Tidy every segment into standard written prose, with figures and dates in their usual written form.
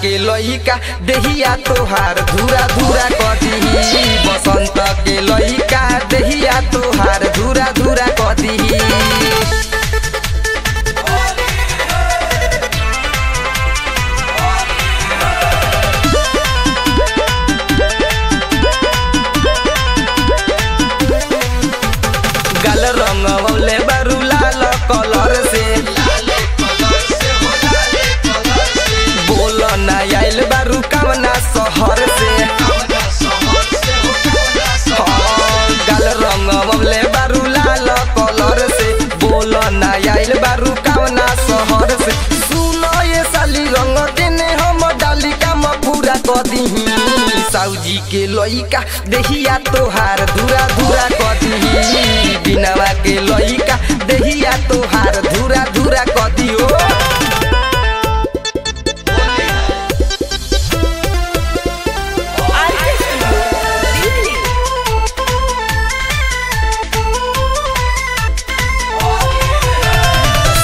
के लइका देहिया तोहार धूरा धूरा कदी बसंत के लइका देहिया तोहार धूरा धूरा कदी गल रंगवले बारू लाल कलर से बोल ना आइल बारू कवना शहर से गल रंगवले बारू लाल कलर से बोल ना आइल बारू कवना शहर से सुनो ये साली रंग देने हम डाली काम पूरा कदी साउजी के लइका देहिया तोहार धूरा धूरा कदी बिनावा के लइका देहिया तोहार धूरा धूरा कदी ओ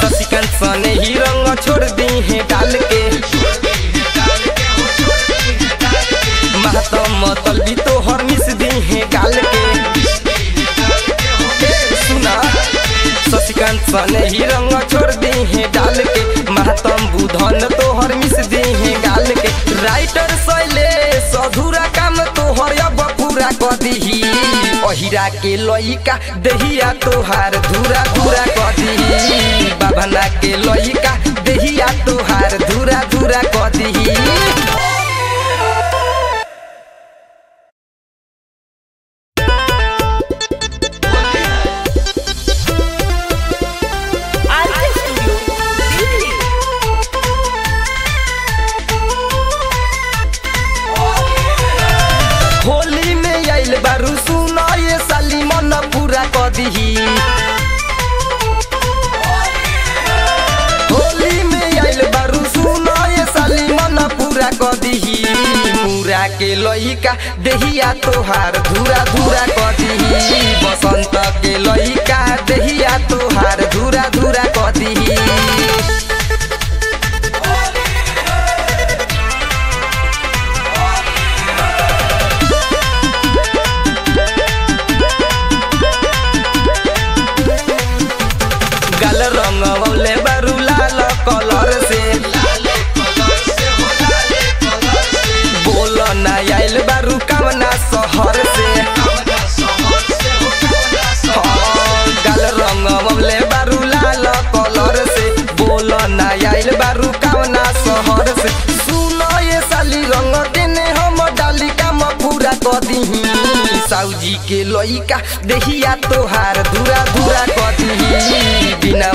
शशिकांत सने ही रंग छोड़ दी है डाल के मतल भी तो हर मिस दी है गाल के सुना शशिकांत सने ही रंग छोड़ दी है डाल के महतम बुधन तो हर मिस दी है गाल के राइटर शैलेश अधूरा काम तो हर अब पूरा कदी अहिरा के लइका देहिया तोहार धूरा धूरा कदी बाबना के लइका देहिया तोहार धूरा धूरा कदी होली में आइल बारू सुनो ये साली मन पूरा कदी होली में आइल बारू सुनो ये साली मन पूरा कदी मुरा के लइका देहिया तोहार धूरा धूरा कदी बसंत के लइका देहिया तोहार धूरा धूरा कदी गल रंगवले बारू लाल कलर से बोल ना आइल बारू कवना शहर से गल रंगवले बारू लाल कलर से बोल ना आइल बारू कवना शहर से सुनो ये साली रंग देने हम डाली काम पूरा कदी साउजी के लइका देहिया तोहार धूरा धूरा कदी